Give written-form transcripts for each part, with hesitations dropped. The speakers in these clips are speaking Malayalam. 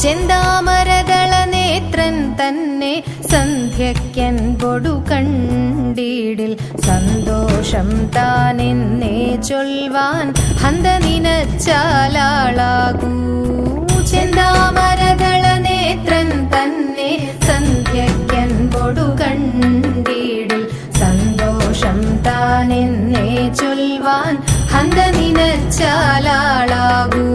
ചെന്താമരദള നേത്രൻ തന്നെ സന്ധ്യയ്ക്കൻപൊടു കണ്ടീടിൽ സന്തോഷം താനെന്നേ ചൊൽവാൻ ഹന്ത നിനച്ചാലാളാകൂ. ചെന്താമരദള നേത്രൻ തന്നെ സന്ധ്യയ്ക്കൻപൊടു കണ്ടീടിൽ സന്തോഷം താനെന്നേ ചൊൽവാൻ ഹന്ത നിനച്ചാലാളാകൂ.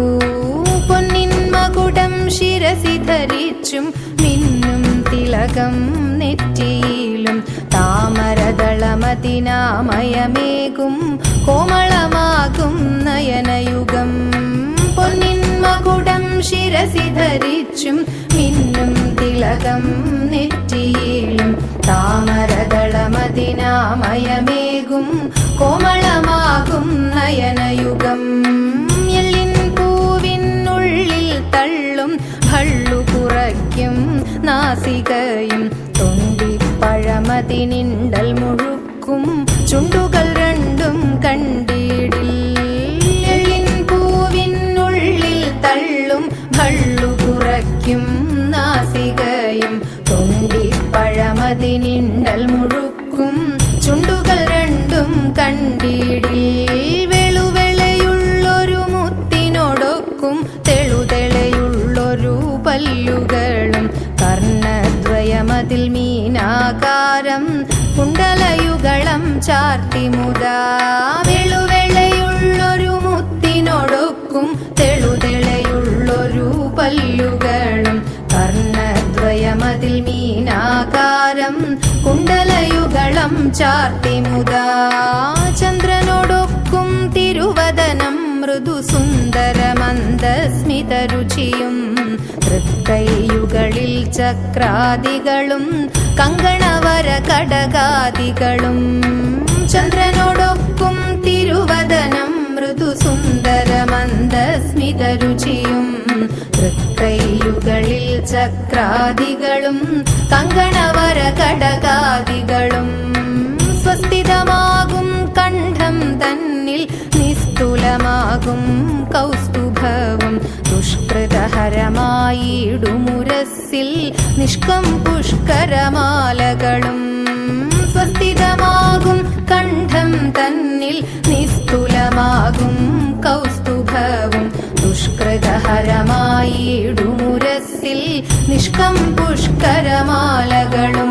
പൊന്നിൻ മകുടം ശിരസി ധരിച്ചും മിന്നും തിലകം നെറ്റിയിലും താമരദളമതിനാമയമേകും കോമളമാകും നയനയുഗം. പൊന്നിൻ മകുടം ശിരസി ധരിച്ചും മിന്നും തിലകം നെറ്റിയിലും താമരദളമതിനാമയമേകും കോമളമാകും നയനയുഗം. എല്ലിൻ പൂവിനുള്ളിൽ തള്ളും ഭള്ളു കുറയ്ക്കും നാസികയും തൊണ്ടിപ്പഴമതിനിണ്ടൽ മുഴുക്കും ചുണ്ടുകൾ രണ്ടും കണ്ടീടിൽ. എല്ലിൻ പൂവിനുള്ളിൽ തള്ളും ഭള്ളു കുറയ്ക്കും നാസികയും തൊണ്ടിപ്പഴമതിനിണ്ടൽ മുഴുക്കും ചുണ്ടുകൾ രണ്ടും കണ്ടീടിൽ. വെളുവെളയുള്ളൊരു മുത്തിനോടൊക്കും തെളുതെളയുള്ളൊരു പല്ലുകളും കർണദ്വയമതിൽ മീനാകാരം കുണ്ടലയുഗളം ചാർത്തിമുതാ. വെളുവെളയുള്ളൊരു മുത്തിനോടൊക്കും തെളുതെളയുള്ളൊരു പല്ലുകളും കർണദ്വയമതിൽ മീനാകാരം കുണ്ടലയുഗളം ചാർത്തിമുതാ. ചന്ദ്രനോടൊക്കും തിരുവദനം മൃദു സുന്ദരമന്ദസ്മിതരുചിയും തൃക്കൈയുകളിൽ ചക്രാദികളും കങ്കണവര കടകാദികളും. ചന്ദ്രനോടൊക്കും തിരുവദനം മൃദു സുന്ദരമന്ദസ്മിതരുചിയും തൃക്കൈയുകളിൽ ചക്രാദികളും കങ്കണവര കടകാദികളും. സ്വസ്ഥിതമാകും കണ്ഠം തന്നിൽ നിസ്തുലമാകും കൗസ്തുഭവും ദുഷ്കൃതഹരമായിടുമുരസ്സിൽ നിഷ്കം പുഷ്കരമാലകളും. സ്വസ്ഥിതമാകും കണ്ഠം തന്നിൽ നിസ്തുലമാകും കൗസ്തുഭവും ദുഷ്കൃതഹരമായിടുമുരസ്സിൽ നിഷ്കം പുഷ്കരമാലകളും.